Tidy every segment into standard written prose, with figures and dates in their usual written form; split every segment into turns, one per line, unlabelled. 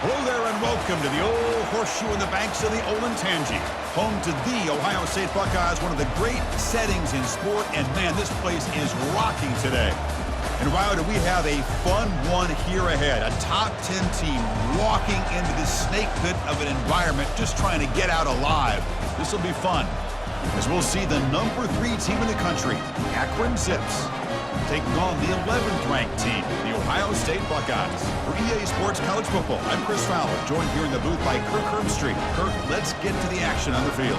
Hello there and welcome to the old horseshoe in the banks of the Olentangy, home to the Ohio State Buckeyes, one of the great settings in sport, and man, this place is rocking today. And wow, do we have a fun one here ahead. A top 10 team walking into this snake pit of an environment, just trying to get out alive. This will be fun, as we'll see the number 3 team in the country, Akron Zips, taking on the 11th ranked team, the Ohio State Buckeyes. For EA Sports College Football, I'm Chris Fowler, joined here in the booth by Kirk Herbstreit. Kirk, let's get to the action on the field.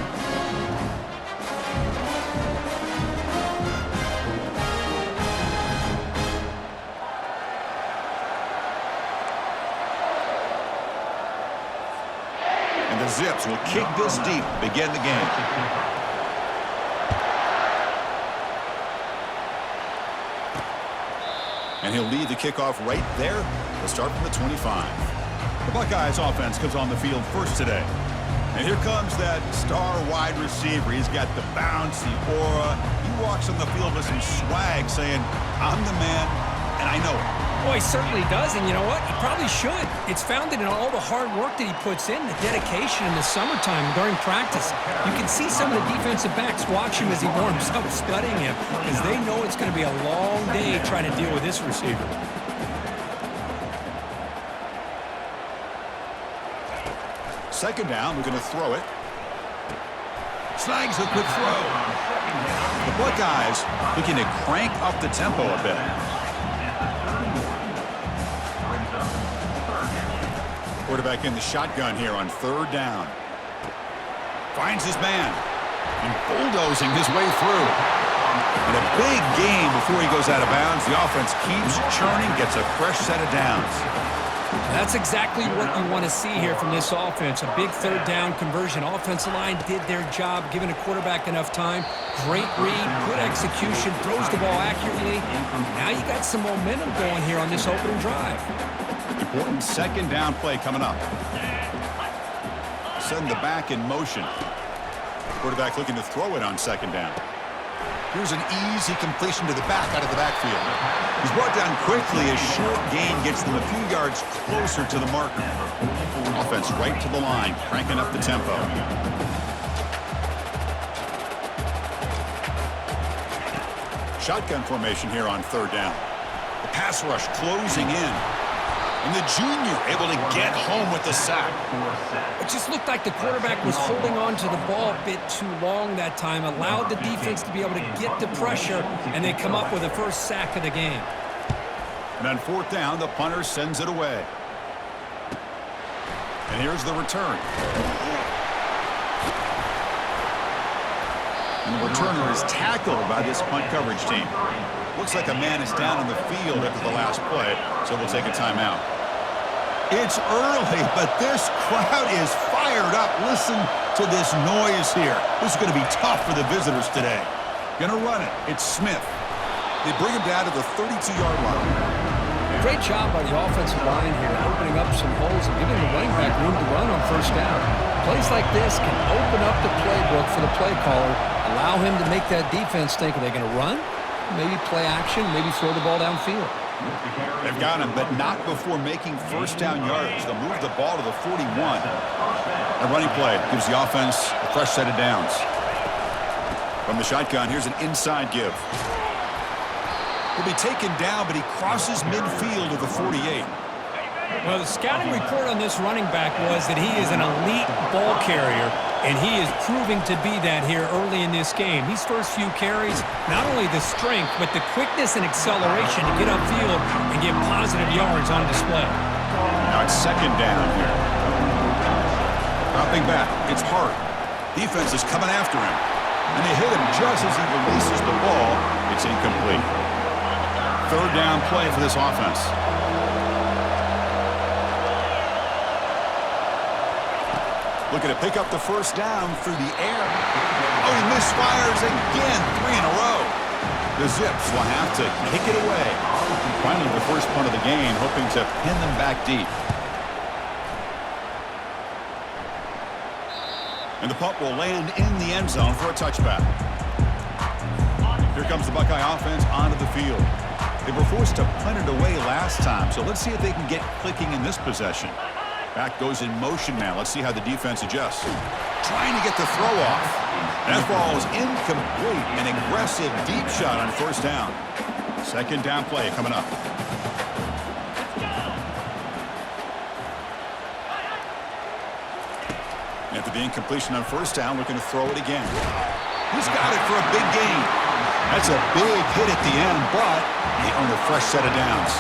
And the Zips will kick this deep to begin the game. And he'll lead the kickoff right there. They'll start from the 25. The Buckeyes offense comes on the field first today. And here comes that star wide receiver. He's got the bounce, the aura. He walks on the field with some swag saying, I'm the man, and I know it.
Well, he certainly does, and you know what? He probably should. It's founded in all the hard work that he puts in, the dedication in the summertime during practice. You can see some of the defensive backs watch him as he warms up, studying him, because they know it's going to be a long day trying to deal with this receiver.
Second down, we're going to throw it. Snags a quick throw. The Buckeyes looking to crank up the tempo a bit. Quarterback in the shotgun here on third down. Finds his man. And bulldozing his way through. And a big gain before he goes out of bounds. The offense keeps churning, gets a fresh set of downs.
That's exactly what you want to see here from this offense. A big third down conversion. Offensive line did their job, giving a quarterback enough time. Great read, good execution, throws the ball accurately. Now you got some momentum going here on this opening drive.
Important second down play coming up. Send the back in motion. Quarterback looking to throw it on second down. Here's an easy completion to the back out of the backfield. He's brought down quickly. A short gain gets them a few yards closer to the marker. Offense right to the line, cranking up the tempo. Shotgun formation here on third down. The pass rush closing in. And the junior able to get home with the sack.
It just looked like the quarterback was holding on to the ball a bit too long that time, allowed the defense to be able to get the pressure, and they come up with the first sack of the game.
And on fourth down, the punter sends it away. And here's the return. And the returner is tackled by this punt coverage team. Looks like a man is down on the field after the last play, so we'll take a timeout. It's early, but this crowd is fired up. Listen to this noise here. This is going to be tough for the visitors today. Going to run it. It's Smith. They bring him down to the 32-yard line.
Great job by the offensive line here, opening up some holes and giving the running back room to run on first down. Plays like this can open up the playbook for the play caller, allow him to make that defense think, are they going to run? Maybe play action, maybe throw the ball downfield.
They've got him, but not before making first down yardage. They'll move the ball to the 41. A running play gives the offense a fresh set of downs. From the shotgun, here's an inside give. He'll be taken down, but he crosses midfield to the 48.
Well, the scouting report on this running back was that he is an elite ball carrier, and he is proving to be that here early in this game. These first few carries, not only the strength, but the quickness and acceleration to get upfield and get positive yards on display.
Now it's second down here. Dropping back, it's Hart. Defense is coming after him, and they hit him just as he releases the ball. It's incomplete. Third down play for this offense. Looking to pick up the first down through the air. Oh, he misfires again, 3 in a row. The Zips will have to kick it away. Finally, the first punt of the game, hoping to pin them back deep. And the punt will land in the end zone for a touchback. Here comes the Buckeye offense onto the field. They were forced to punt it away last time, so let's see if they can get clicking in this possession. Back goes in motion now. Let's see how the defense adjusts. Trying to get the throw off. That ball is incomplete. An aggressive deep shot on first down. Second down play coming up. After the incompletion on first down, looking to throw it again. He's got it for a big gain. That's a big hit at the end, but they earn a fresh set of downs.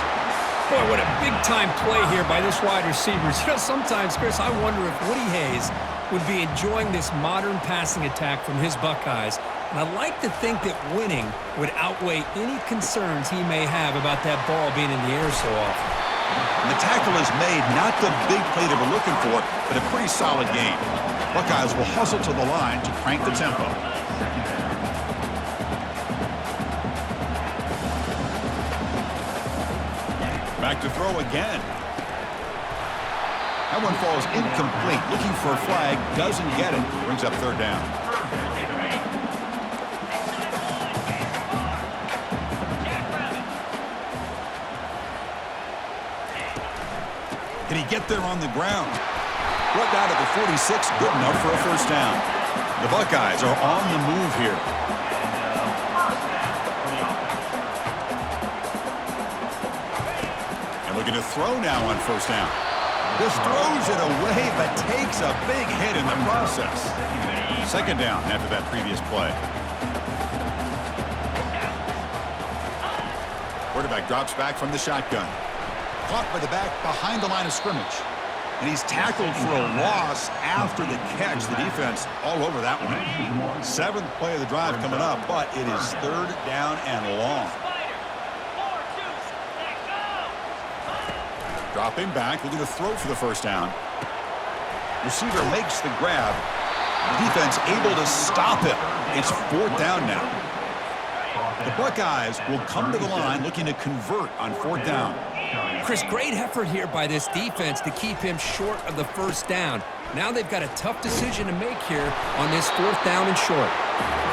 Boy, what a big-time play here by this wide receiver. You know, sometimes, Chris, I wonder if Woody Hayes would be enjoying this modern passing attack from his Buckeyes. And I like to think that winning would outweigh any concerns he may have about that ball being in the air so often.
And the tackle is made, not the big play they were looking for, but a pretty solid game. Buckeyes will hustle to the line to crank the tempo. Back to throw again. That one falls incomplete. Looking for a flag, doesn't get it. Brings up third down. Can he get there on the ground? Brought down at the 46, good enough for a first down. The Buckeyes are on the move here. And looking to throw now on first down. Just throws it away, but takes a big hit in the process. Second down after that previous play. Quarterback drops back from the shotgun. Caught by the back behind the line of scrimmage. And he's tackled for a loss after the catch. The defense all over that one. Seventh play of the drive coming up, but it is third down and long. Dropping back, looking to throw for the first down. Receiver makes the grab. The defense able to stop him. It's fourth down now. The Buckeyes will come to the line looking to convert on fourth down.
Chris, great effort here by this defense to keep him short of the first down. Now they've got a tough decision to make here on this fourth down and short.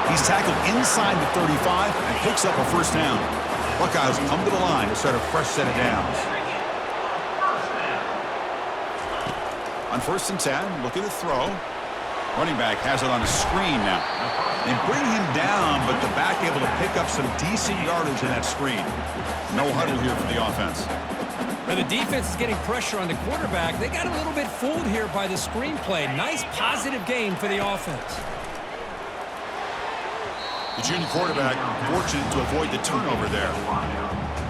He's tackled inside the 35 and picks up a first down. Buckeyes come to the line to start a fresh set of downs. On first and 10, looking to throw. Running back has it on a screen now. They bring him down, but the back able to pick up some decent yardage in that screen. No huddle here for the offense.
Now the defense is getting pressure on the quarterback. They got a little bit fooled here by the screenplay. Nice positive game for the offense.
The junior quarterback fortunate to avoid the turnover there.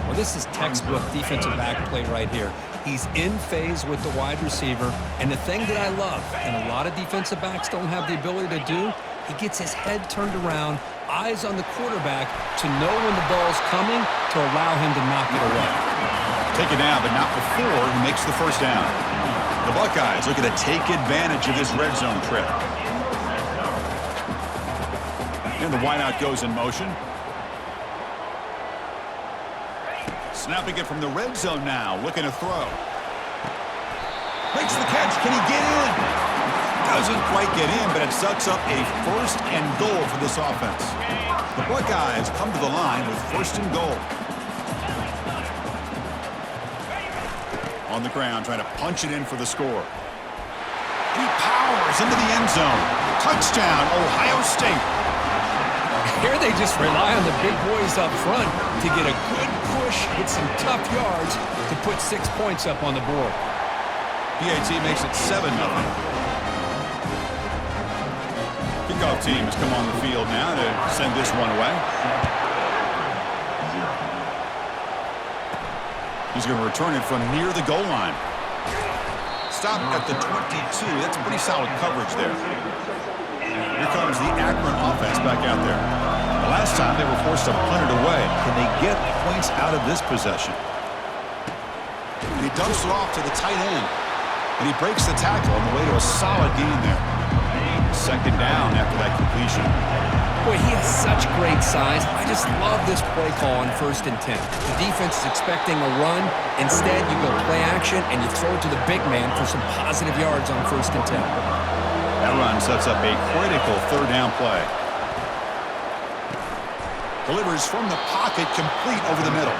Well, this is textbook defensive back play right here. He's in phase with the wide receiver. And the thing that I love, and a lot of defensive backs don't have the ability to do, he gets his head turned around, eyes on the quarterback to know when the ball's coming to allow him to knock it away.
Take it now, but not before he makes the first down. The Buckeyes looking to take advantage of this red zone trip. And the wideout goes in motion. Snapping it from the red zone now, looking to throw. Makes the catch. Can he get in? Doesn't quite get in, but it sets up a first and goal for this offense. The Buckeyes come to the line with first and goal. On the ground, trying to punch it in for the score. He powers into the end zone. Touchdown, Ohio State.
Here they just rely on the big boys up front to get a good push, get some tough yards to put 6 points up on the board.
PAT makes it 7-0. Kickoff team has come on the field now to send this one away. He's going to return it from near the goal line. Stopped at the 22. That's pretty solid coverage there. Here comes the Akron offense back out there. The last time they were forced to punt it away. Can they get points out of this possession? And he dumps it off to the tight end. And he breaks the tackle on the way to a solid gain there. Second down after that completion.
Boy, he has such great size. I just love this play call on first and 10. The defense is expecting a run. Instead, you go play action and you throw it to the big man for some positive yards on first and 10.
That run sets up a critical third down play. Delivers from the pocket, complete over the middle.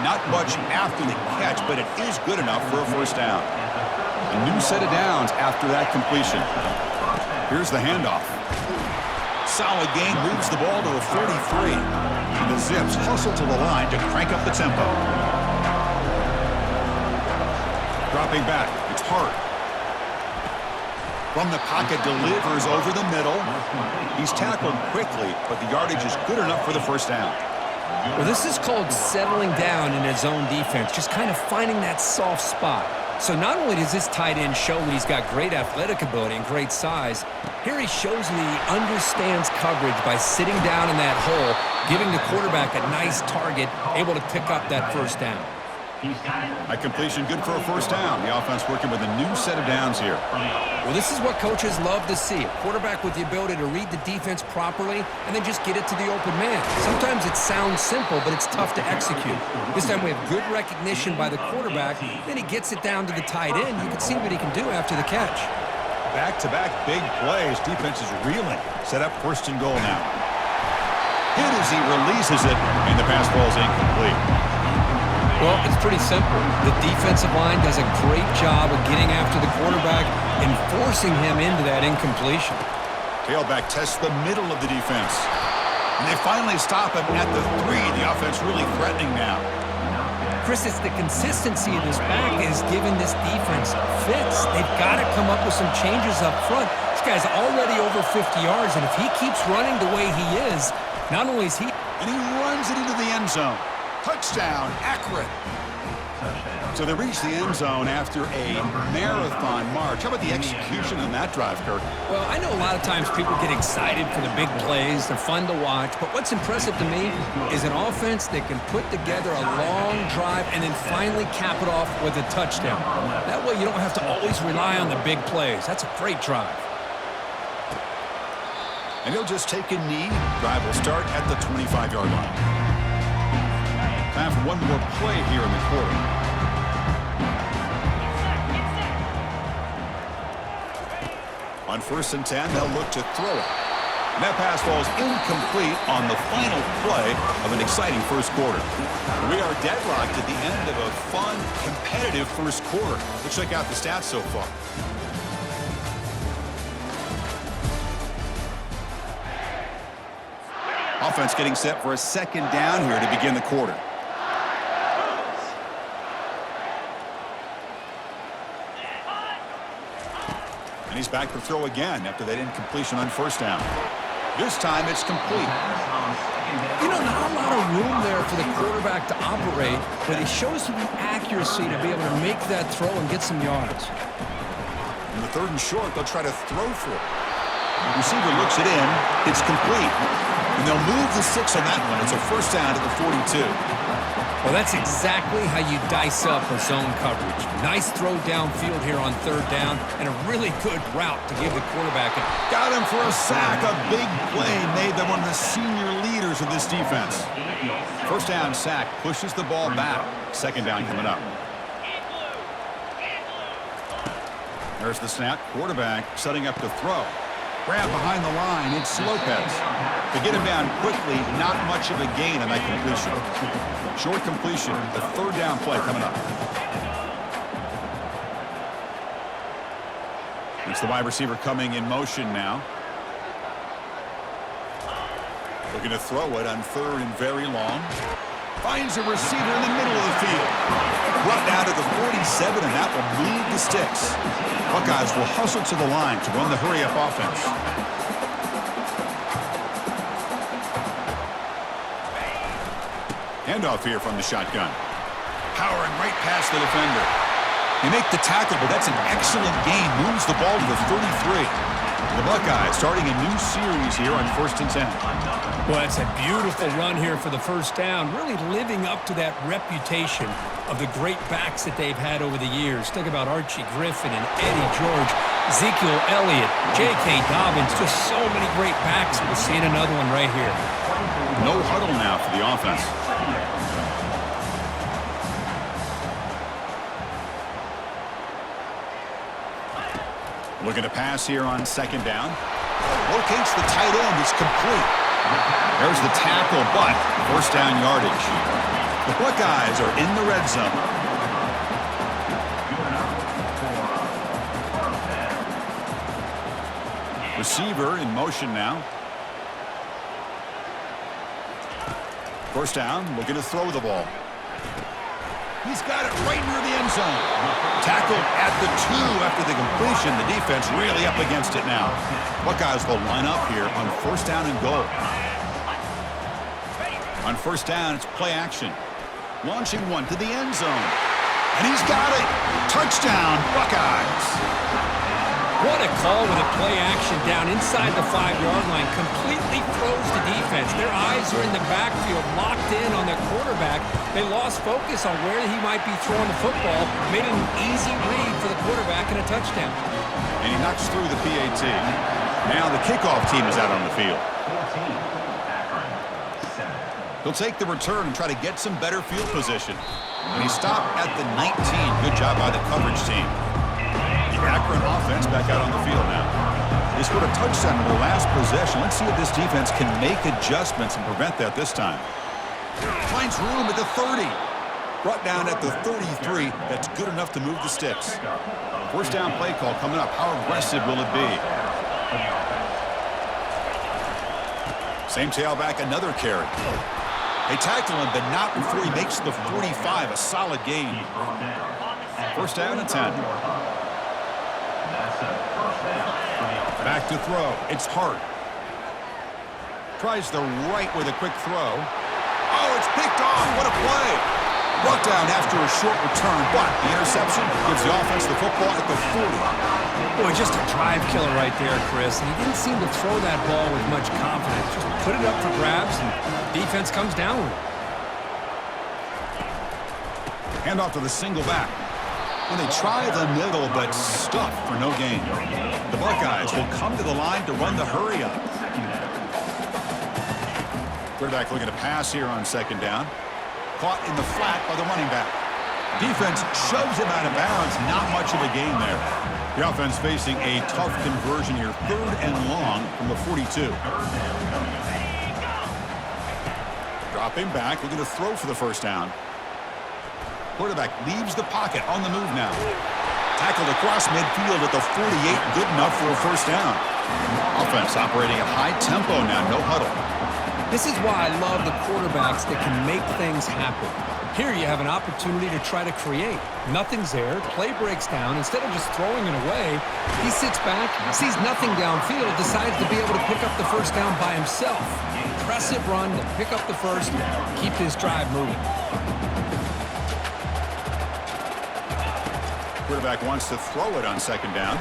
Not much after the catch, but it is good enough for a first down. A new set of downs after that completion. Here's the handoff. Solid gain, moves the ball to a 43. And the Zips hustle to the line to crank up the tempo. Dropping back, it's Hart. From the pocket, delivers over the middle. He's tackled quickly, but the yardage is good enough for the first down.
Well, this is called settling down in his own defense, just kind of finding that soft spot. So not only does this tight end show that he's got great athletic ability and great size, here he shows that he understands coverage by sitting down in that hole, giving the quarterback a nice target, able to pick up that first down.
A completion good for a first down. The offense working with a new set of downs here.
Well, this is what coaches love to see. A quarterback with the ability to read the defense properly and then just get it to the open man. Sometimes it sounds simple, but it's tough to execute. This time we have good recognition by the quarterback. Then he gets it down to the tight end. You can see what he can do after the catch.
Back-to-back big plays. Defense is reeling. Set up first and goal now. Hit as he releases it, and the pass falls incomplete.
Well, it's pretty simple. The defensive line does a great job of getting after the quarterback and forcing him into that incompletion.
Tailback tests the middle of the defense. And they finally stop him at the 3. The offense really threatening now.
Chris, it's the consistency of this back that has given this defense fits. They've got to come up with some changes up front. This guy's already over 50 yards, and if he keeps running the way he is, not only is he...
And he runs it into the end zone. Touchdown, Akron. So they reach the end zone after a marathon march. How about the execution on that drive, Kirk?
Well, I know a lot of times people get excited for the big plays. They're fun to watch. But what's impressive to me is an offense that can put together a long drive and then finally cap it off with a touchdown. That way you don't have to always rely on the big plays. That's a great drive.
And he'll just take a knee. Drive will start at the 25-yard line. Time for one more play here in the quarter. On 1st and 10, they'll look to throw it. And that pass falls incomplete on the final play of an exciting first quarter. We are deadlocked at the end of a fun, competitive first quarter. Let's check out the stats so far. Offense getting set for a second down here to begin the quarter. And he's back to throw again after that incompletion on first down. This time it's complete.
You know, not a lot of room there for the quarterback to operate, but he shows the accuracy to be able to make that throw and get some yards.
In the 3rd and short, they'll try to throw for it. The receiver looks it in. It's complete. And they'll move the 6 on that one. It's a first down at the 42.
Well, that's exactly how you dice up a zone coverage. Nice throw downfield here on 3rd down and a really good route to give the quarterback a...
Got him for a sack. A big play made by one of the senior leaders of this defense. First down sack pushes the ball back. Second down coming up. There's the snap. Quarterback setting up to throw. Grab behind the line. It's Lopez. To get him down quickly, not much of a gain on that completion. Short completion. The 3rd down play coming up. It's the wide receiver coming in motion now. Looking to throw it on 3rd and very long. Finds a receiver in the middle of the field. Brought down to the 47, and that will move the sticks. Buckeyes will hustle to the line to run the hurry-up offense. Handoff here from the shotgun. Powering right past the defender. They make the tackle, but that's an excellent gain. Moves the ball to the 33. The Buckeyes starting a new series here on 1st and 10.
Well, it's a beautiful run here for the first down, really living up to that reputation of the great backs that they've had over the years. Think about Archie Griffin and Eddie George, Ezekiel Elliott, J.K. Dobbins, just so many great backs. We're seeing another one right here.
No huddle now for the offense. Looking to pass here on 2nd down. Locates the tight end. It's complete. There's the tackle, but first down yardage. The Buckeyes are in the red zone. Receiver in motion now. First down, looking to throw the ball. He's got it right near the end zone. Tackled at the 2 after the completion. The defense really up against it now. Buckeyes will line up here on first down and goal. On first down, it's play action. Launching one to the end zone. And he's got it. Touchdown, Buckeyes.
What a call with a play action down inside the 5-yard line. Completely throws the defense. Their eyes are in the backfield, locked in on the quarterback. They lost focus on where he might be throwing the football. Made an easy read for the quarterback and a touchdown.
And he knocks through the PAT. Now the kickoff team is out on the field. He'll take the return and try to get some better field position. And he stopped at the 19. Good job by the coverage team. The Akron offense back out on the field now. They scored a touchdown in their last possession. Let's see if this defense can make adjustments and prevent that this time. Finds room at the 30. Brought down at the 33. That's good enough to move the sticks. First down play call coming up. How aggressive will it be? Same tailback, another carry. They tackle him, but not before he makes the 45. A solid gain. First down and 10. Back to throw. It's Hart. Tries the right with a quick throw. Oh, it's picked off. What a play. Brought down after a short return, but the interception gives the offense the football at the 40.
Boy, just a drive killer right there, Chris. And he didn't seem to throw that ball with much confidence. Just put it up for grabs, and defense comes down with it.
Hand off to the single back. And they try the middle, but stuff for no gain. The Buckeyes will come to the line to run the hurry up. Quarterback looking to pass here on second down. Caught in the flat by the running back. Defense shoves him out of bounds. Not much of a gain there. The offense facing a tough conversion here. 3rd and long from the 42. Dropping back, looking to throw for the first down. Quarterback leaves the pocket on the move now. Tackled across midfield at the 48. Good enough for a first down. Offense operating at high tempo now. No huddle.
This is why I love the quarterbacks that can make things happen. Here you have an opportunity to try to create. Nothing's there. Play breaks down. Instead of just throwing it away, he sits back, sees nothing downfield, decides to be able to pick up the first down by himself. Impressive run to pick up the first, keep this drive moving.
Quarterback wants to throw it on second down.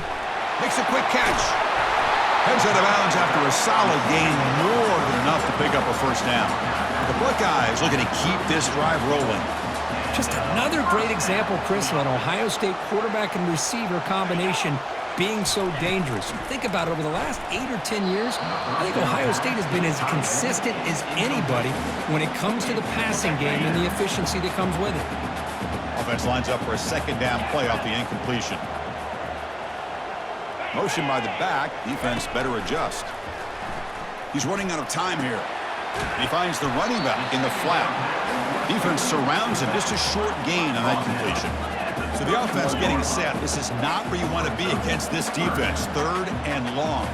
Makes a quick catch. Heads out of bounds after a solid gain, more than enough to pick up a first down. The Buckeyes looking to keep this drive rolling.
Just another great example, Chris, of an Ohio State quarterback and receiver combination being so dangerous. Think about it, over the last 8 or 10 years, I think Ohio State has been as consistent as anybody when it comes to the passing game and the efficiency that comes with it.
Offense lines up for a second down play off the incompletion. Motion by the back. Defense better adjust. He's running out of time here. He finds the running back in the flat. Defense surrounds him. Just a short gain on that completion. So the offense getting set. This is not where you want to be against this defense. 3rd and long.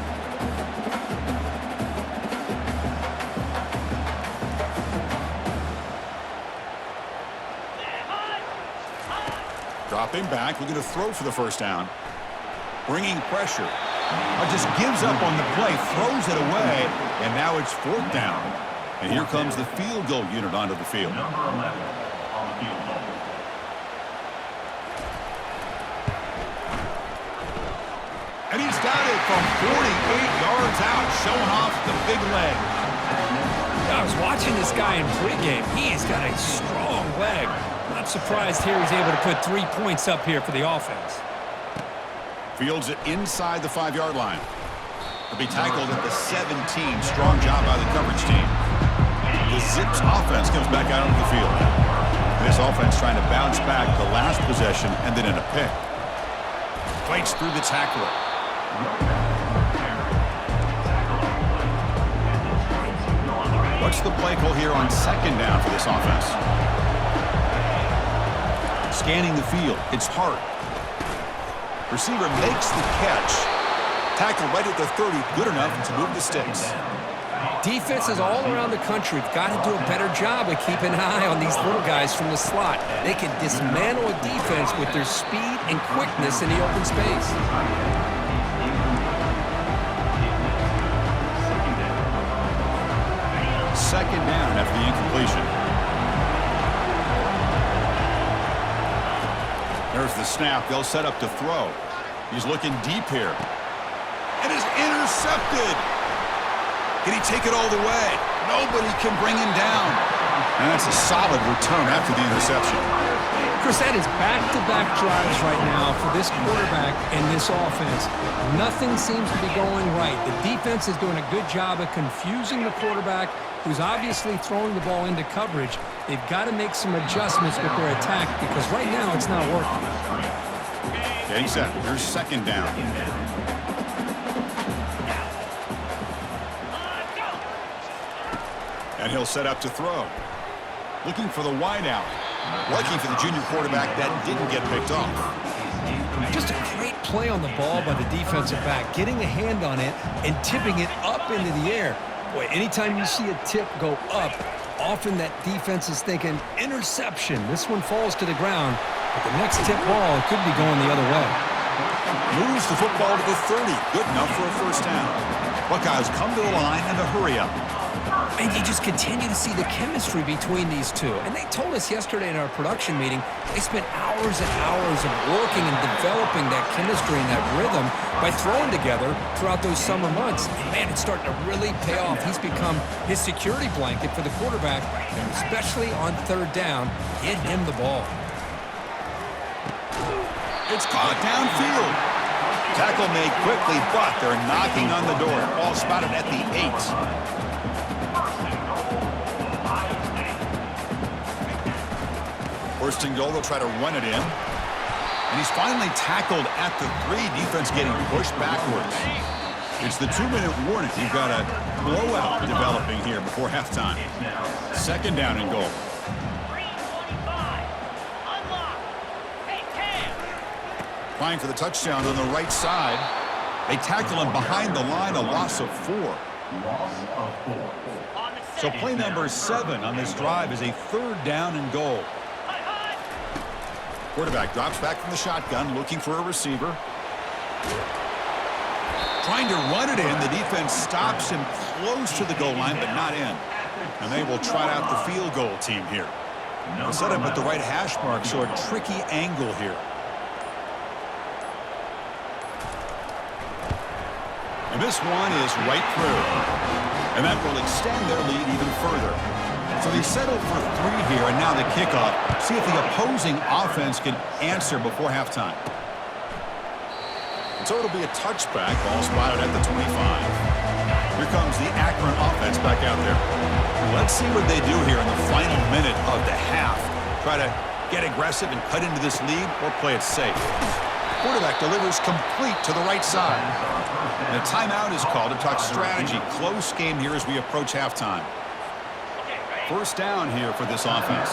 Dropping back, looking to throw for the first down. Bringing pressure. Just gives up on the play, throws it away, and now it's 4th down. And here comes the field goal unit onto the field.
Number 11 on the field goal.
And he's got it from 48 yards out, showing off the big leg.
I was watching this guy in pregame. He's got a strong leg. Not surprised here he's able to put 3 points up here for the offense.
Fields it inside the 5-yard line. He'll be tackled at the 17. Strong job by the coverage team. The Zips offense comes back out onto the field. This offense trying to bounce back the last possession and then in a pick. Fights through the tackler. What's the play call here on second down for this offense? Scanning the field. It's Hart. Receiver makes the catch. Tackle right at the 30, good enough to move the sticks.
Defenses all around the country have got to do a better job of keeping an eye on these little guys from the slot. They can dismantle a defense with their speed and quickness in the open space.
Second down after the incompletion. There's the snap. They'll set up to throw. He's looking deep here. It is intercepted. Can he take it all the way? Nobody can bring him down. And that's a solid return after the interception.
Chris, that is back-to-back drives right now for this quarterback and this offense. Nothing seems to be going right. The defense is doing a good job of confusing the quarterback, who's obviously throwing the ball into coverage. They've got to make some adjustments with their attack because right now it's not working.
Getting set. Here's second down. And he'll set up to throw. Looking for the wideout. Lucky for the junior quarterback, that didn't get picked off.
Just a great play on the ball by the defensive back, getting a hand on it and tipping it up into the air. Boy, anytime you see a tip go up, often that defense is thinking interception. This one falls to the ground, but the next tip ball could be going the other way.
Moves the football to the 30. Good enough for a first down. Buckeyes come to the line in a hurry up.
And you just continue to see the chemistry between these two. And they told us yesterday in our production meeting, they spent hours and hours of working and developing that chemistry and that rhythm by throwing together throughout those summer months. And man, it's starting to really pay off. He's become his security blanket for the quarterback, and especially on third down, get him the ball.
It's caught downfield. Tackle made quickly, but they're knocking on the door. Ball spotted at the 8. First and goal, they'll try to run it in. And he's finally tackled at the 3. Defense getting pushed backwards. It's the 2-minute warning. You've got a blowout developing here before halftime. Second down and goal. Trying for the touchdown on the right side. They tackle him behind the line, a loss of 4. So play number 7 on this drive is a third down and goal. Quarterback drops back from the shotgun, looking for a receiver. Trying to run it in. The defense stops him close to the goal line, but not in. And they will trot out the field goal team here. They'll set him at the right hash mark, so a tricky angle here. And this one is right through. And that will extend their lead even further. So they settle for 3 here, and now the kickoff. See if the opposing offense can answer before halftime. So it'll be a touchback. Ball spotted at the 25. Here comes the Akron offense back out there. Let's see what they do here in the final minute of the half. Try to get aggressive and cut into this lead, or play it safe. Quarterback delivers complete to the right side. And a timeout is called to talk strategy. Close game here as we approach halftime. First down here for this offense.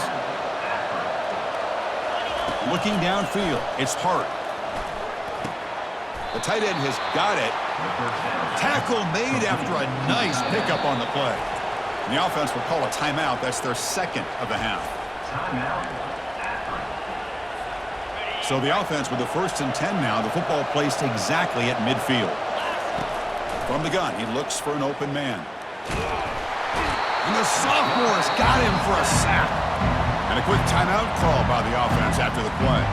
Looking downfield, it's Hart. The tight end has got it. Tackle made after a nice pickup on the play. And the offense will call a timeout. That's their second of the half. So the offense with the 1st and 10 now. The football placed exactly at midfield. From the gun, he looks for an open man. And the sophomore's got him for a sack. And a quick timeout call by the offense after the play.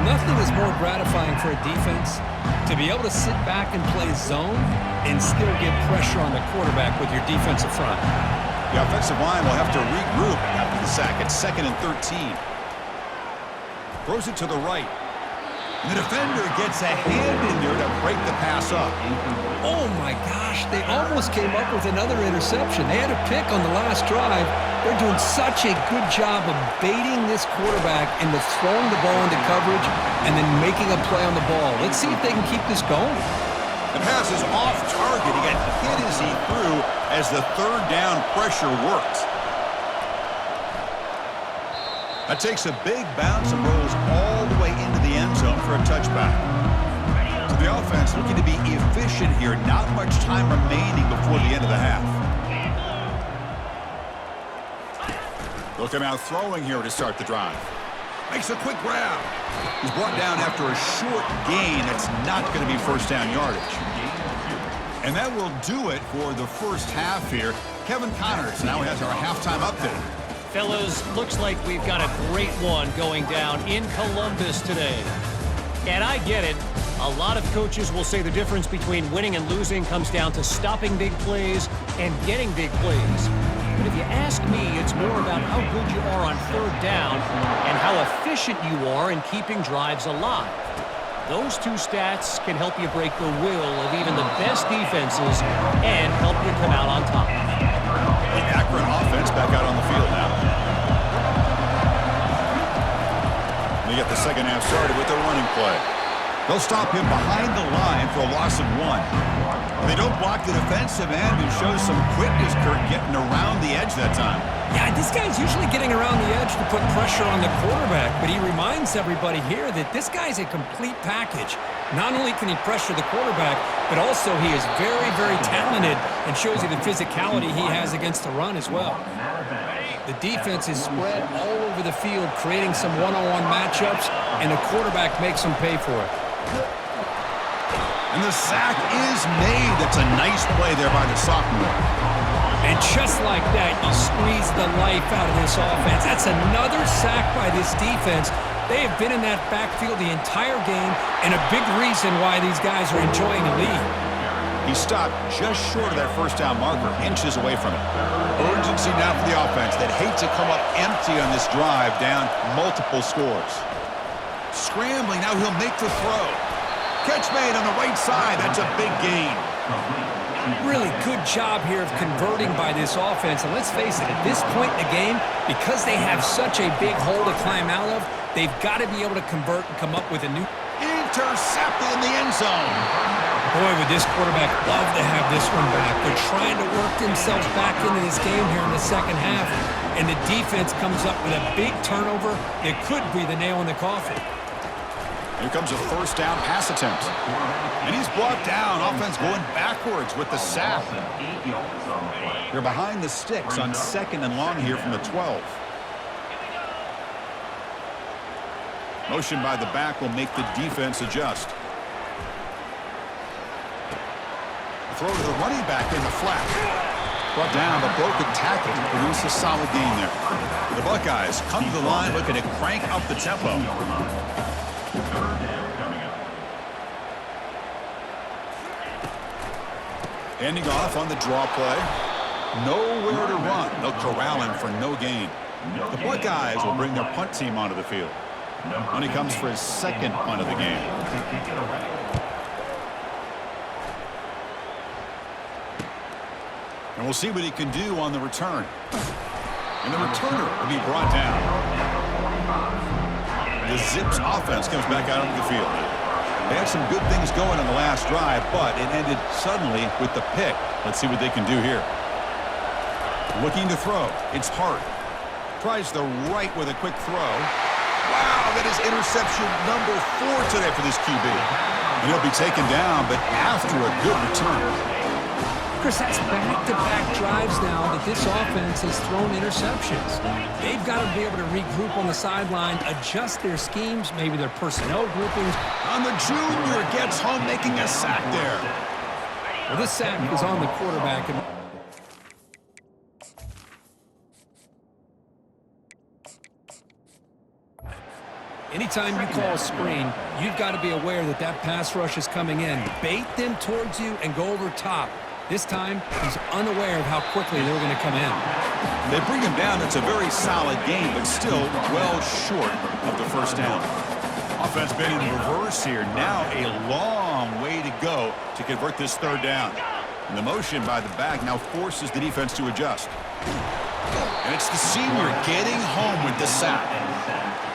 Nothing is more gratifying for a defense to be able to sit back and play zone and still get pressure on the quarterback with your defensive front.
The offensive line will have to regroup after the sack. It's 2nd and 13. Throws it to the right. And the defender gets a hand in there to break the pass up.
Oh, my gosh. They almost came up with another interception. They had a pick on the last drive. They're doing such a good job of baiting this quarterback into throwing the ball into coverage and then making a play on the ball. Let's see if they can keep this going.
The pass is off target. He got hit as he threw as the third down pressure worked. That takes a big bounce and rolls all the way into the end zone for a touchback. So the The offense looking to be efficient here. Not much time remaining before the end of the half. Look him out throwing here to start the drive. Makes a quick grab. He's brought down after a short gain. That's not going to be first down yardage. And that will do it for the first half here. Kevin Connors now has our halftime update.
Fellas, looks like we've got a great one going down in Columbus today. And I get it. A lot of coaches will say the difference between winning and losing comes down to stopping big plays and getting big plays. But if you ask me, it's more about how good you are on third down and how efficient you are in keeping drives alive. Those two stats can help you break the will of even the best defenses and help you come out on top.
The Akron offense back out on the field now. They get the second half started with their running play. They'll stop him behind the line for a loss of 1. They don't block the defensive end and show some quickness, Kurt, getting around the edge that time.
Yeah, this guy's usually getting around the edge to put pressure on the quarterback, but he reminds everybody here that this guy's a complete package. Not only can he pressure the quarterback, but also he is very, very talented and shows you the physicality he has against the run as well. The defense is spread all over the field, creating some one-on-one matchups, and the quarterback makes them pay for it.
And the sack is made. That's a nice play there by the sophomore.
And just like that, you squeeze the life out of this offense. That's another sack by this defense. They have been in that backfield the entire game, and a big reason why these guys are enjoying the lead.
He stopped just short of that first down marker, inches away from it. Urgency now for the offense that hate to come up empty on this drive, down multiple scores. Scrambling, now he'll make the throw. Catch made on the right side. That's a big gain.
Really good job here of converting by this offense. And let's face it, at this point in the game, because they have such a big hole to climb out of, they've got to be able to convert and come up with a new...
Intercepted in the end zone.
Boy, would this quarterback love to have this one back. They're trying to work themselves back into this game here in the second half, and the defense comes up with a big turnover. It could be the nail in the coffin.
Here comes a first down pass attempt. And he's brought down. Offense going backwards with the sack. They're behind the sticks on second and long here from the 12. Motion by the back will make the defense adjust. Throw to the running back in the flat. Brought down, but broken tackle to produce a solid gain there. The Buckeyes come to the line looking to crank up the tempo. Handing off on the draw play. Nowhere to run. They'll corral him for no gain. The Buckeyes will bring their punt team onto the field. And he comes for his second punt of the game. And we'll see what he can do on the return. And the returner will be brought down. The Zips offense comes back out onto the field. They had some good things going on the last drive, but it ended suddenly with the pick. Let's see what they can do here. Looking to throw. It's Hart. Tries the right with a quick throw. Wow, that is interception number 4 today for this QB. And he'll be taken down, but after a good return.
Chris, that's back-to-back drives now that this offense has thrown interceptions. They've got to be able to regroup on the sideline, adjust their schemes, maybe their personnel groupings.
On the junior, gets home making a sack there.
Well, this sack is on the quarterback. Anytime you call a screen, you've got to be aware that that pass rush is coming in. Bait them towards you and go over top. This time, he's unaware of how quickly they're going to come in.
They bring him down. It's a very solid game, but still well short of the first down. Offense been in reverse here. Now a long way to go to convert this third down. And the motion by the back now forces the defense to adjust. And it's the senior getting home with the sack.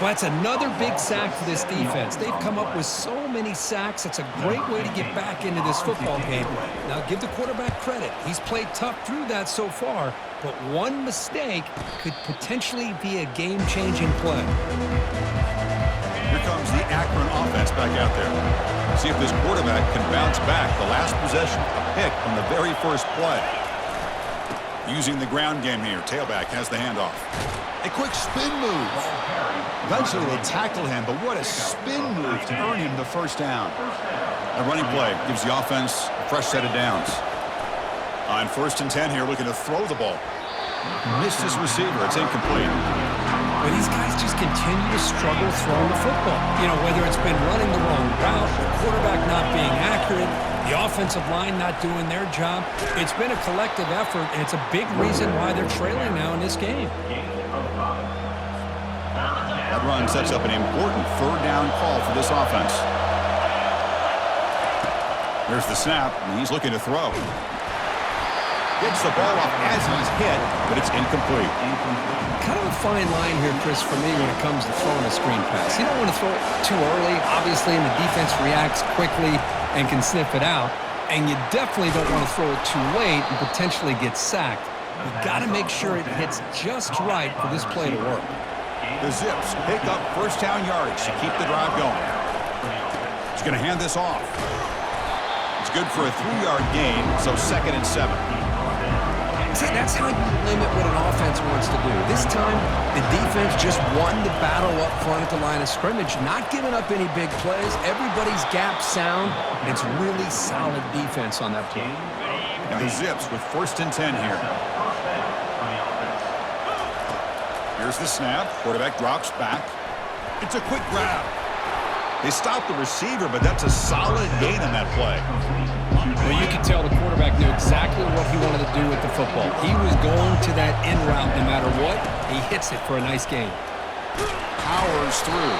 Well, that's another big sack for this defense. They've come up with so many sacks. It's a great way to get back into this football game. Now, give the quarterback credit. He's played tough through that so far, but one mistake could potentially be a game-changing play.
Here comes the Akron offense back out there. See if this quarterback can bounce back. The last possession, a pick on the very first play. Using the ground game here. Tailback has the handoff. A quick spin move. Eventually they tackle him, but what a spin move to earn him the first down. A running play gives the offense a fresh set of downs. On 1st and 10 here, looking to throw the ball. Missed his receiver. It's incomplete.
But these guys just continue to struggle throwing the football. You know, whether it's been running the wrong route, the quarterback not being accurate, the offensive line not doing their job. It's been a collective effort, and it's a big reason why they're trailing now in this game.
That run sets up an important 3rd down call for this offense. There's the snap, and he's looking to throw. Gets the ball off as he's hit, but it's incomplete.
Kind of a fine line here, Chris, for me when it comes to throwing a screen pass. You don't want to throw it too early, obviously, and the defense reacts quickly and can sniff it out. And you definitely don't want to throw it too late and potentially get sacked. You've got to make sure it hits just right for this play to work.
The Zips pick up 1st down yardage to keep the drive going. He's going to hand this off. It's good for a 3-yard gain, so 2nd and 7.
See, that's how you limit what an offense wants to do. This time, the defense just won the battle up front at the line of scrimmage, not giving up any big plays. Everybody's gap sound. It's really solid defense on that play.
And the Zips with 1st and 10 here. Here's the snap. Quarterback drops back. It's a quick grab. They stopped the receiver, but that's a solid gain on that play.
Well, you can tell the quarterback knew exactly what he wanted to do with the football. He was going to that in route no matter what. He hits it for a nice gain.
Powers through.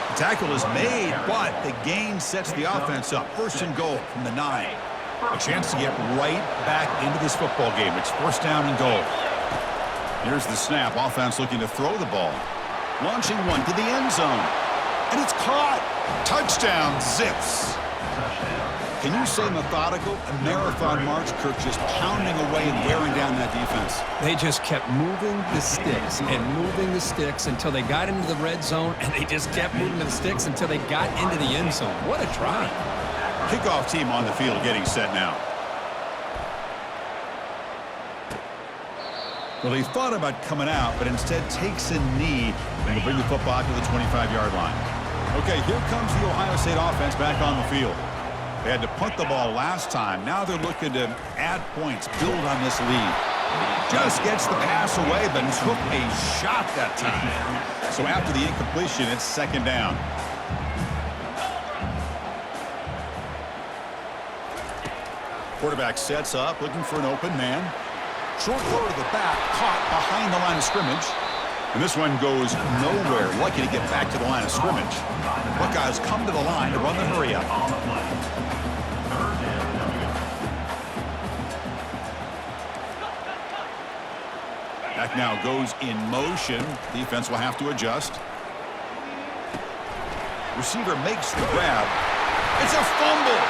The tackle is made, but the gain sets the offense up. 1st and goal from the 9. A chance to get right back into this football game. It's 1st down and goal. Here's the snap. Offense looking to throw the ball. Launching one to the end zone. And it's caught. Touchdown, Zips. Can you say methodical? A marathon march, Kirk, just pounding away and wearing down that defense.
They just kept moving the sticks and moving the sticks until they got into the red zone, and they just kept moving the sticks until they got into the end zone. What a drive.
Kickoff team on the field getting set now. Well, he thought about coming out, but instead takes a knee and will bring the football to the 25-yard line. Okay, here comes the Ohio State offense back on the field. They had to punt the ball last time. Now they're looking to add points, build on this lead. Just gets the pass away, but took a shot that time. So after the incompletion, it's 2nd down. Quarterback sets up, looking for an open man. Short throw to the back, caught behind the line of scrimmage. And this one goes nowhere. Lucky to get back to the line of scrimmage. Buckeyes come to the line to run the hurry up. Back now goes in motion. Defense will have to adjust. Receiver makes the grab. It's a fumble.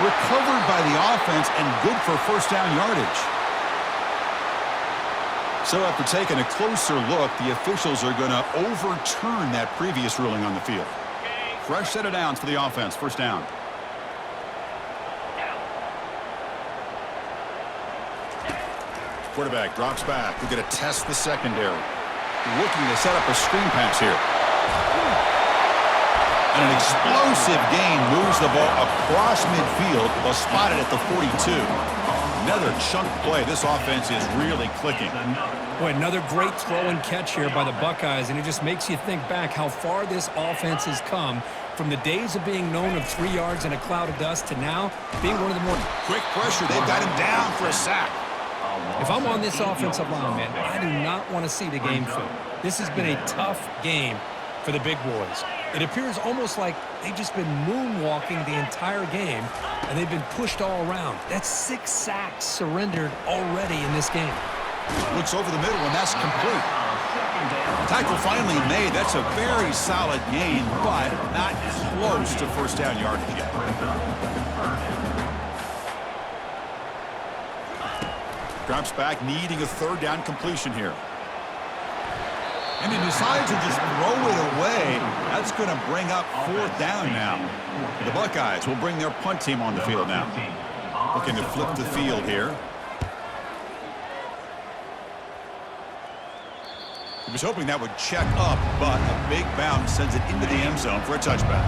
Recovered by the offense and good for 1st down yardage. So after taking a closer look, the officials are going to overturn that previous ruling on the field. Fresh set of downs for the offense. 1st down. Quarterback drops back. We're going to test the secondary. Looking to set up a screen pass here. And an explosive gain moves the ball across midfield. They'll spot it at the 42. Another chunk play. This offense is really clicking.
Boy, another great throw and catch here by the Buckeyes, and it just makes you think back how far this offense has come from the days of being known of 3 yards in a cloud of dust to now being one of the more
quick pressure. They've got him down for a sack.
If I'm on this offensive line, man, I do not want to see the game film. This has been a tough game for the big boys. It appears almost like they've just been moonwalking the entire game, and they've been pushed all around. That's 6 sacks surrendered already in this game.
Looks over the middle, and that's complete. Tackle finally made. That's a very solid gain, but not close to 1st down yardage yet. Drops back, needing a 3rd down completion here. And he decides to just throw it away. That's going to bring up 4th down now. The Buckeyes will bring their punt team on the field now. Looking to flip the field here. He was hoping that would check up, but a big bounce sends it into the end zone for a touchback.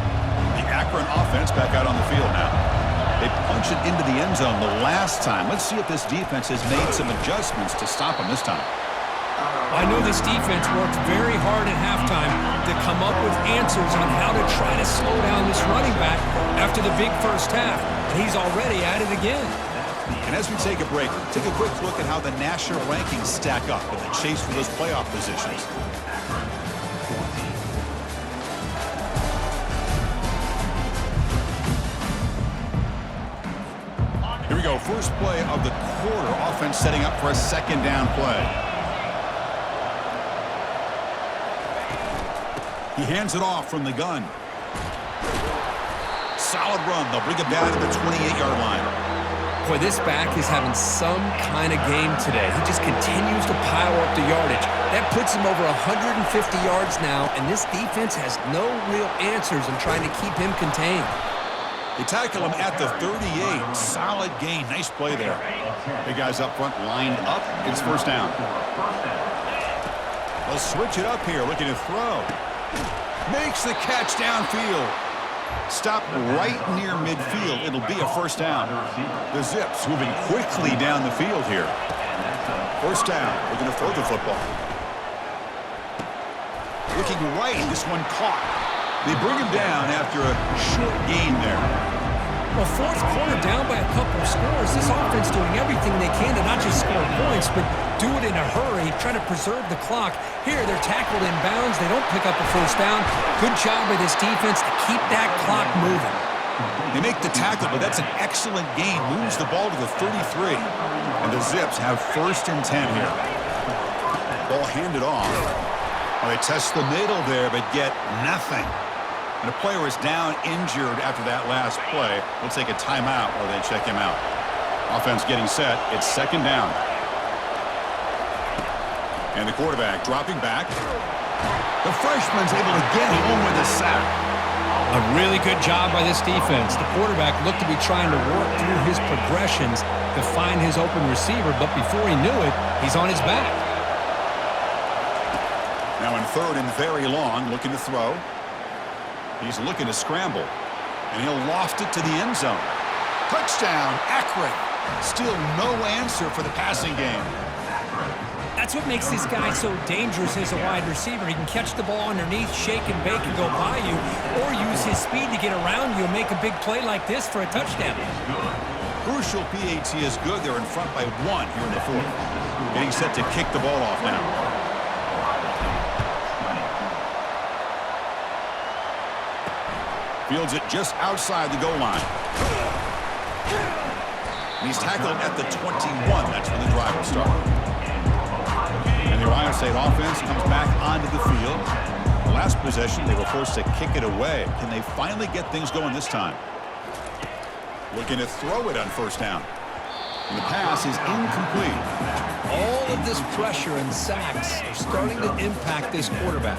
The Akron offense back out on the field now. They punched it into the end zone the last time. Let's see if this defense has made some adjustments to stop them this time.
I know this defense worked very hard at halftime to come up with answers on how to try to slow down this running back after the big first half. And he's already at it again.
And as we take a break, take a quick look at how the national rankings stack up in the chase for those playoff positions. Here we go. First play of the quarter. Offense setting up for a 2nd down play. He hands it off from the gun. Solid run. They'll bring it down to the 28-yard line.
Boy, this back is having some kind of game today. He just continues to pile up the yardage. That puts him over 150 yards now, and this defense has no real answers in trying to keep him contained.
They tackle him at the 38. Solid gain. Nice play there. Big guys up front lined up. It's 1st down. They'll switch it up here, looking to throw. Makes the catch downfield. Stop right near midfield. It'll be a 1st down. The Zips moving quickly down the field here. 1st down. We're going to throw the football. Looking right. This one caught. They bring him down after a short gain there.
Well, 4th quarter down by a couple of scores. This offense doing everything they can to not just score points, but do it in a hurry, trying to preserve the clock. Here, they're tackled in bounds. They don't pick up a 1st down. Good job by this defense to keep that clock moving.
They make the tackle, but that's an excellent gain. Moves the ball to the 33. And the Zips have 1st and 10 here. Ball handed off. Well, they test the middle there, but get nothing. And a player is down injured after that last play. We'll take a timeout while they check him out. Offense getting set. It's 2nd down. And the quarterback dropping back. The freshman's able to get home with a sack.
A really good job by this defense. The quarterback looked to be trying to work through his progressions to find his open receiver, but before he knew it, he's on his back.
Now in 3rd and very long, looking to throw. He's looking to scramble, and he'll loft it to the end zone. Touchdown, Akron. Still no answer for the passing game.
That's what makes this guy so dangerous as a wide receiver. He can catch the ball underneath, shake and bake and go by you, or use his speed to get around you and make a big play like this for a touchdown.
Crucial PAT is good. They're in front by 1 here in the 4th. Getting set to kick the ball off now. Fields it just outside the goal line. And he's tackled at the 21. That's when the drive will start. And the Ohio State offense comes back onto the field. The last possession, they were forced to kick it away. Can they finally get things going this time? Looking to throw it on 1st down. And the pass is incomplete.
All of this pressure and sacks are starting to impact this quarterback.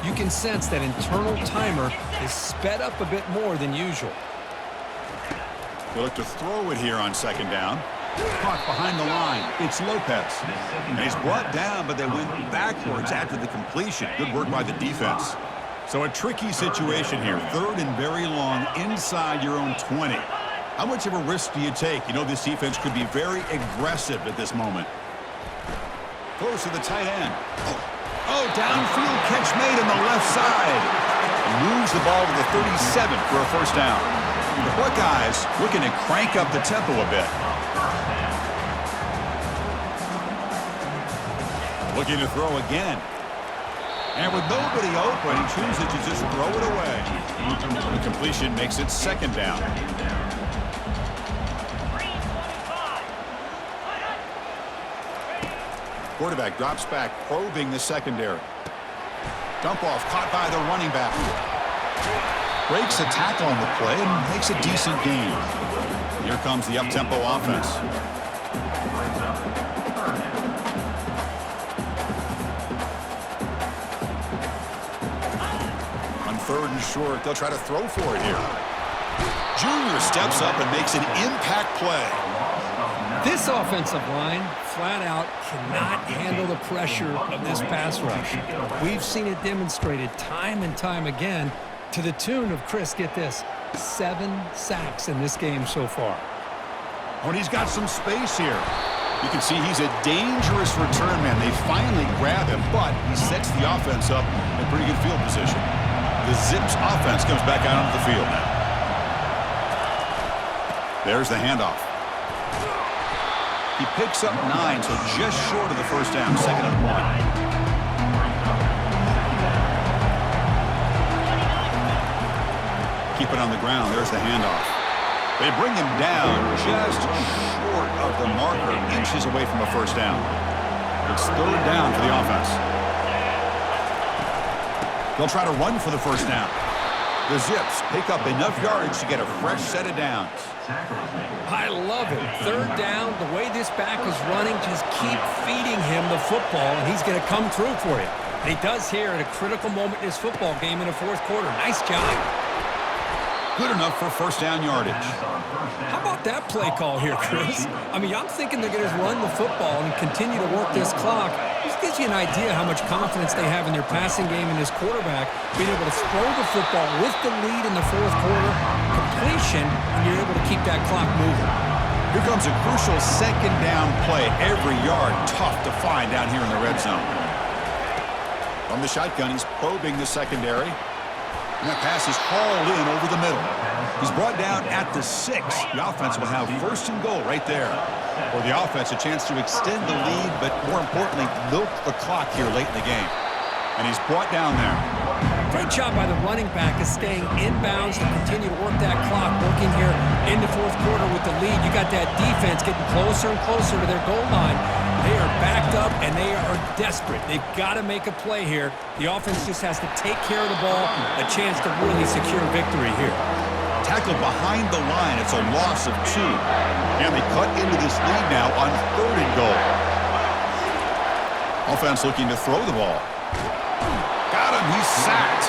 You can sense that internal timer is sped up a bit more than usual.
They look to throw it here on 2nd down. Caught behind the line. It's Lopez. And he's brought down, but they went backwards after the completion. Good work by the defense. So a tricky situation here. 3rd and very long inside your own 20. How much of a risk do you take? You know this defense could be very aggressive at this moment. Close to the tight end. Oh, downfield catch made on the left side. Moves the ball to the 37 for a 1st down. The Buckeyes looking to crank up the tempo a bit. Looking to throw again. And with nobody open, he chooses to just throw it away. The completion makes it 2nd down. Quarterback drops back, probing the secondary. Dump off, caught by the running back. Breaks a tackle on the play and makes a decent gain. Here comes the up-tempo offense. 3rd and short. They'll try to throw for it here. Junior steps up and makes an impact play.
This offensive line, flat out, cannot handle the pressure of this pass rush. We've seen it demonstrated time and time again to the tune of, Chris, get this, 7 sacks in this game so far.
When he's got some space here. You can see he's a dangerous return man. They finally grab him, but he sets the offense up in pretty good field position. The Zips offense comes back out onto the field now. There's the handoff. He picks up 9, so just short of the first down, 2nd and 1. Keep it on the ground. There's the handoff. They bring him down just short of the marker, inches away from a first down. It's 3rd down for the offense. They'll try to run for the first down. The Zips pick up enough yards to get a fresh set of downs.
I love it. 3rd down, the way this back is running, just keep feeding him the football, and he's going to come through for you. And he does here at a critical moment in this football game in the 4th quarter. Nice job.
Good enough for first down yardage.
How about that play call here, Chris? I mean, I'm thinking they're going to run the football and continue to work this clock. This gives you an idea how much confidence they have in their passing game and this quarterback being able to throw the football with the lead in the 4th quarter, completion, and you're able to keep that clock moving.
Here comes a crucial 2nd down play. Every yard tough to find down here in the red zone. From the shotgun, he's probing the secondary. And that pass is hauled in over the middle. He's brought down at the 6. The offense will have 1st and goal right there. For the offense, a chance to extend the lead, but more importantly, milk the clock here late in the game. And he's brought down there.
Great job by the running back of staying inbounds to continue to work that clock, working here in the 4th quarter with the lead. You got that defense getting closer and closer to their goal line. They are backed up, and they are desperate. They've got to make a play here. The offense just has to take care of the ball, a chance to really secure victory here.
Tackled behind the line. It's a loss of 2. And they cut into this lead now on 3rd and goal. Offense looking to throw the ball. Got him. He's sacked.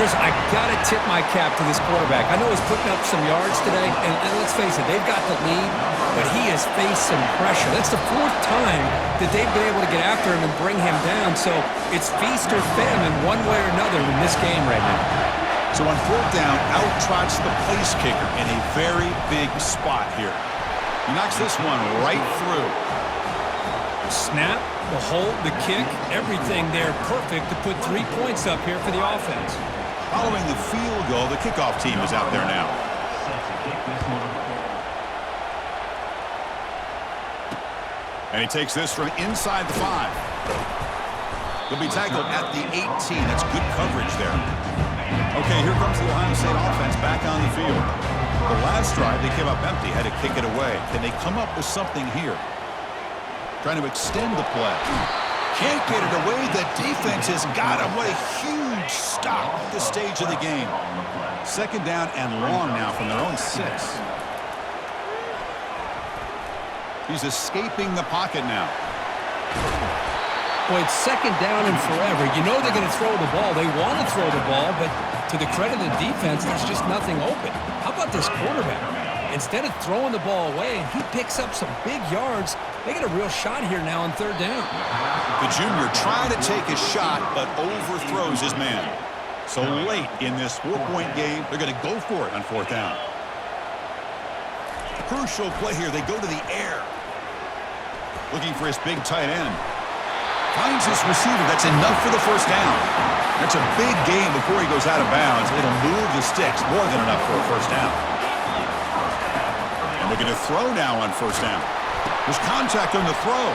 Chris, I got to tip my cap to this quarterback. I know he's putting up some yards today, and let's face it, they've got the lead, but he has faced some pressure. That's the 4th time that they've been able to get after him and bring him down, so it's feast or famine one way or another in this game right now.
So on 4th down, out trots the place kicker in a very big spot here. He knocks this one right through.
Snap, the hold, the kick, everything there perfect to put 3 points up here for the offense.
Following the field goal, the kickoff team is out there now. And he takes this from inside the 5. He'll be tackled at the 18. That's good coverage there. Okay, here comes the Ohio State offense back on the field. The last drive, they came up empty, had to kick it away. Can they come up with something here? Trying to extend the play. Can't get it away. The defense has got him. What a huge stop at this stage of the game. 2nd down and long now from their own 6. He's escaping the pocket now.
Boy, it's 2nd down and forever. You know they're going to throw the ball. They want to throw the ball, but to the credit of the defense, there's just nothing open. How about this quarterback? Instead of throwing the ball away, he picks up some big yards. They get a real shot here now on 3rd down.
The junior trying to take a shot, but overthrows his man. So late in this 4-point game, they're going to go for it on 4th down. Crucial play here. They go to the air. Looking for his big tight end. Finds his receiver. That's enough for the first down. That's a big game before he goes out of bounds. It'll move the sticks. More than enough for a first down. And they're going to throw now on 1st down. There's contact on the throw.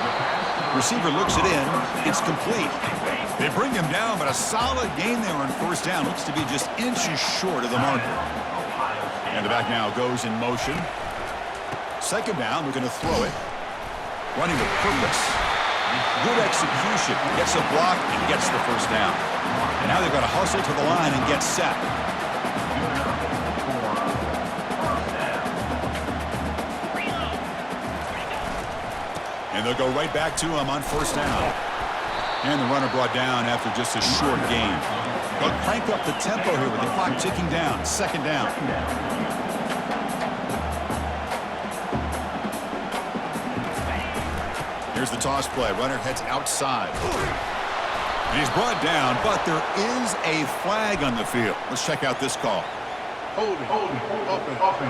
Receiver looks it in. It's complete. They bring him down, but a solid gain there on 1st down. Looks to be just inches short of the marker. And the back now goes in motion. 2nd down, we're going to throw it. Running with purpose. Good execution. Gets a block and gets the first down. And now they've got to hustle to the line and get set. And they'll go right back to him on 1st down. And the runner brought down after just a short gain. They'll crank up the tempo here with the clock ticking down. Second down. Here's the toss play. Runner heads outside. And he's brought down, but there is a flag on the field. Let's check out this call.
Holding, open.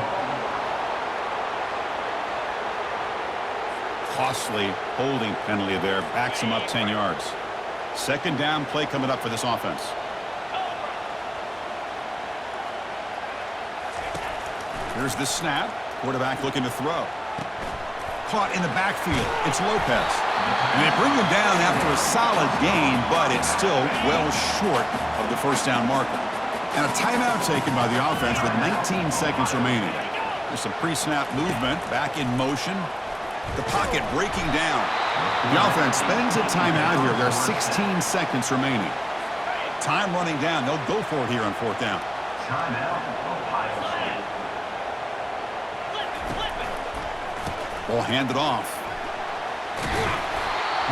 Costly holding penalty there. Backs him up 10 yards. Second down play coming up for this offense. Here's the snap. Quarterback looking to throw. Caught in the backfield. It's Lopez. And they bring him down after a solid gain, but it's still well short of the first down marker. And a timeout taken by the offense with 19 seconds remaining. There's some pre-snap movement. Back in motion. The pocket breaking down. The offense spends a timeout here. There are 16 seconds remaining. Time running down. They'll go for it here on fourth down.
Timeout, Ohio State.
Ball handed off.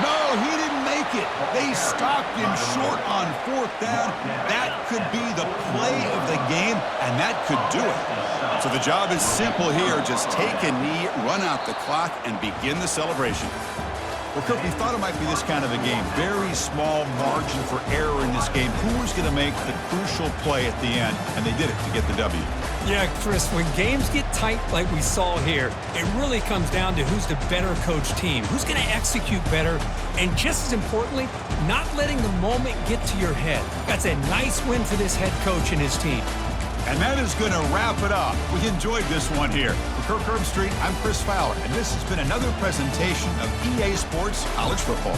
No, he didn't make it. They stopped him short on fourth down. That could be the play of the game, and that could do it. So the job is simple here. Just take a knee, run out the clock, and begin the celebration. Well, Kirk, we thought it might be this kind of a game. Very small margin for error in this game. Who was going to make the crucial play at the end? And they did it to get the W.
Yeah, Chris, when games get tight like we saw here, it really comes down to who's the better coach team, who's going to execute better, and just as importantly, not letting the moment get to your head. That's a nice win for this head coach and his team.
And that is going to wrap it up. We enjoyed this one here. For Kirk Herbstreit, I'm Chris Fowler, and this has been another presentation of EA Sports College Football.